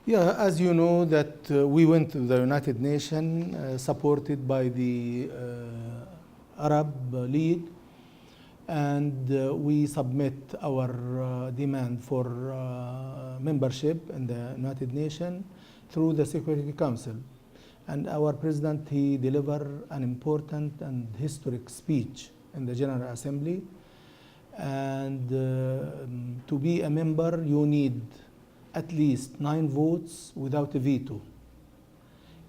Yeah, as you know that we went to the United Nations supported by the Arab League, and we submit our demand for membership in the United Nations through the Security Council. And our president, he delivered an important and historic speech in the General Assembly. And to be a member, you need at least 9 votes without a veto.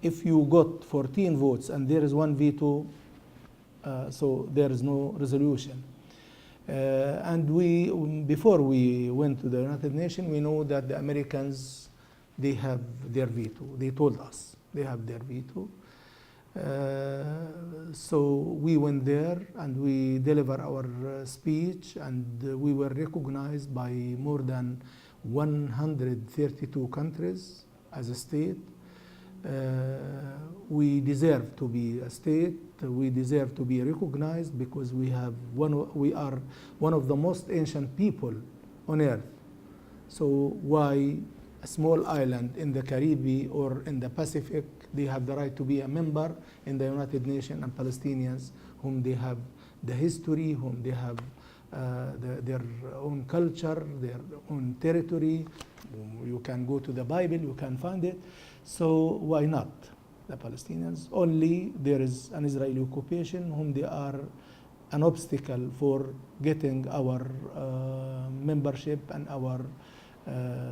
If you got 14 votes and there is 1 veto, so there is no resolution. And before we went to the United Nations, we know that the Americans, they have their veto. They told us they have their veto. So we went there and we delivered our speech, and we were recognized by more than 132 countries as a state. We deserve to be a state. We deserve to be recognized because we are one of the most ancient people on earth. So why a small island in the Caribbean or in the Pacific, they have the right to be a member in the United Nations, and Palestinians, whom they have the history, whom they have their own culture, their own territory. You can go to the Bible, you can find it. So why not the Palestinians? Only there is an Israeli occupation, whom they are an obstacle for getting our membership and our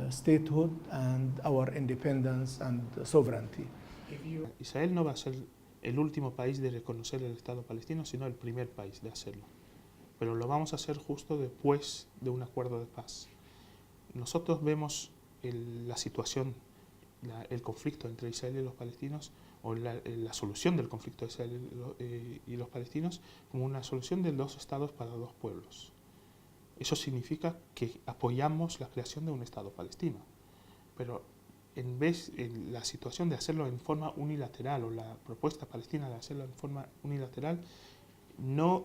statehood and our independence and sovereignty. Israel no va a ser el último país de reconocer el Estado palestino, sino el primer país de hacerlo. Pero lo vamos a hacer justo después de un acuerdo de paz. Nosotros vemos la situación, el conflicto entre Israel y los palestinos, o la solución del conflicto de Israel y los palestinos, como una solución de 2 estados para 2 pueblos. Eso significa que apoyamos la creación de un Estado palestino. Pero en vez de la situación de hacerlo en forma unilateral, o la propuesta palestina de hacerlo en forma unilateral, no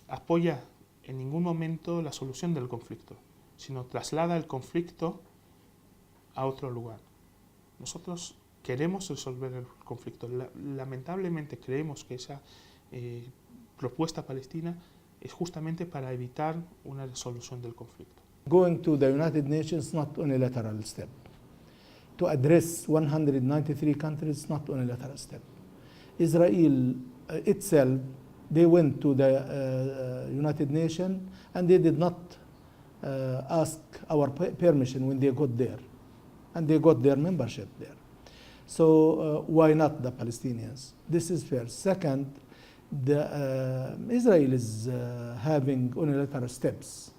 apoya en ningún momento la solución del conflicto, sino traslada el conflicto a otro lugar. Nosotros queremos resolver el conflicto. Lamentablemente creemos que esa propuesta palestina es justamente para evitar una resolución del conflicto. Going to the United Nations is not a unilateral step. To address 193 countries is not a unilateral step. Israel itself, they went to the United Nations and they did not ask our permission when they got there, and they got their membership there. So why not the Palestinians? This is first. Second, Israel is having unilateral steps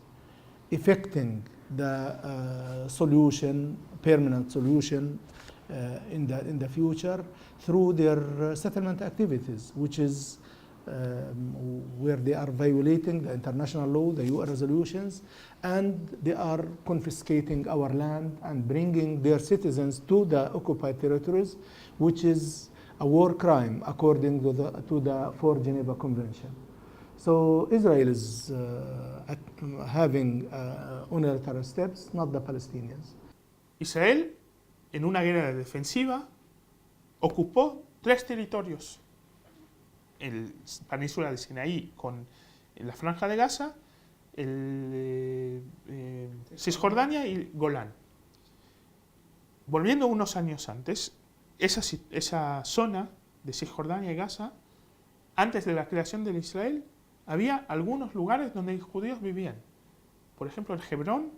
effecting the solution, permanent solution in the future through their settlement activities, which is where they are violating the international law, the UN resolutions, and they are confiscating our land and bringing their citizens to the occupied territories, which is a war crime according to the 4 Geneva Convention. So Israel is having unilateral steps, not the Palestinians. Israel, en una guerra defensiva, ocupó 3 territorios: la península de Sinaí con la Franja de Gaza, Cisjordania y Golán. Volviendo unos años antes, esa zona de Cisjordania y Gaza, antes de la creación de Israel, había algunos lugares donde judíos vivían. Por ejemplo, en Hebrón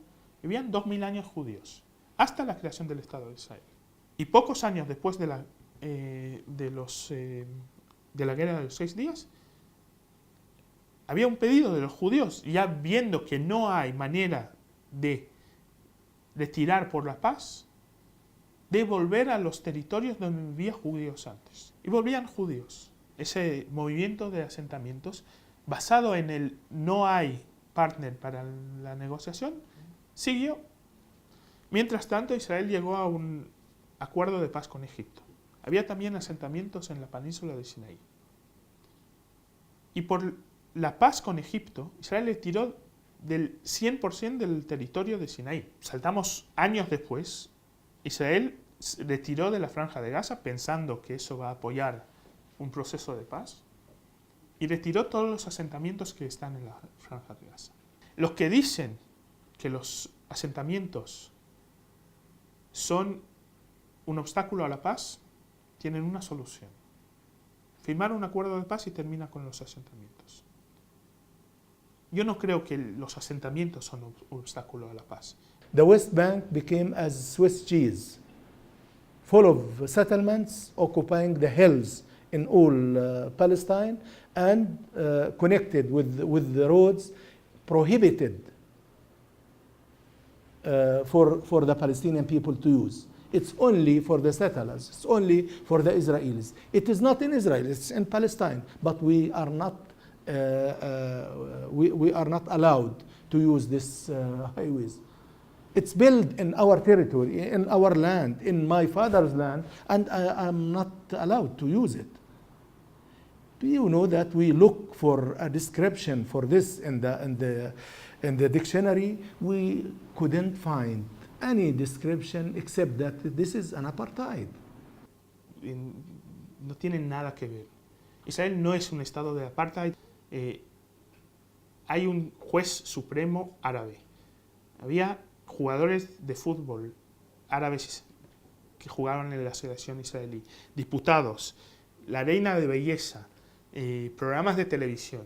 vivían 2000 años judíos, hasta la creación del Estado de Israel. Y pocos años después de la guerra de los 6 días, había un pedido de los judíos, ya viendo que no hay manera de tirar por la paz, de volver a los territorios donde vivían judíos antes. Y volvían judíos. Ese movimiento de asentamientos, basado en el no hay partner para la negociación, siguió. Mientras tanto, Israel llegó a un acuerdo de paz con Egipto. Había también asentamientos en la península de Sinaí. Y por la paz con Egipto, Israel le tiró del 100% del territorio de Sinaí. Saltamos años después, Israel se retiró de la Franja de Gaza pensando que eso va a apoyar un proceso de paz y retiró todos los asentamientos que están en la Franja de Gaza. Los que dicen que los asentamientos son un obstáculo a la paz tienen una solución: firmar un acuerdo de paz y termina con los asentamientos. Yo no creo que los asentamientos son un obstáculo a la paz. The West Bank became as Swiss cheese, full of settlements occupying the hills in all Palestine and connected with the roads prohibited for the Palestinian people to use. It's only for the settlers, it's only for the Israelis. It is not in Israel, it's in Palestine, but we are not allowed to use these highways. It's built in our territory, in our land, in my father's land, and I'm not allowed to use it. Do you know that we look for a description for this in the dictionary? We couldn't find any description except that this is an apartheid. No tienen nada que ver. Israel no es un estado de apartheid. Hay un juez supremo árabe. Había jugadores de fútbol árabes que jugaban en la selección israelí, diputados, la reina de belleza, programas de televisión.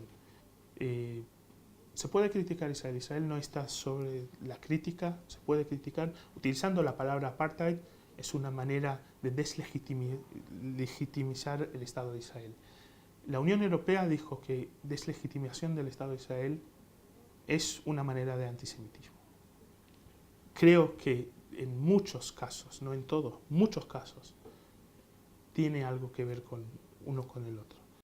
Se puede criticar a Israel. Israel no está sobre la crítica, se puede criticar. Utilizando la palabra apartheid es una manera de deslegitimizar el Estado de Israel. La Unión Europea dijo que deslegitimación del Estado de Israel es una manera de antisemitismo. Creo que en muchos casos, no en todos, muchos casos, tiene algo que ver con uno con el otro.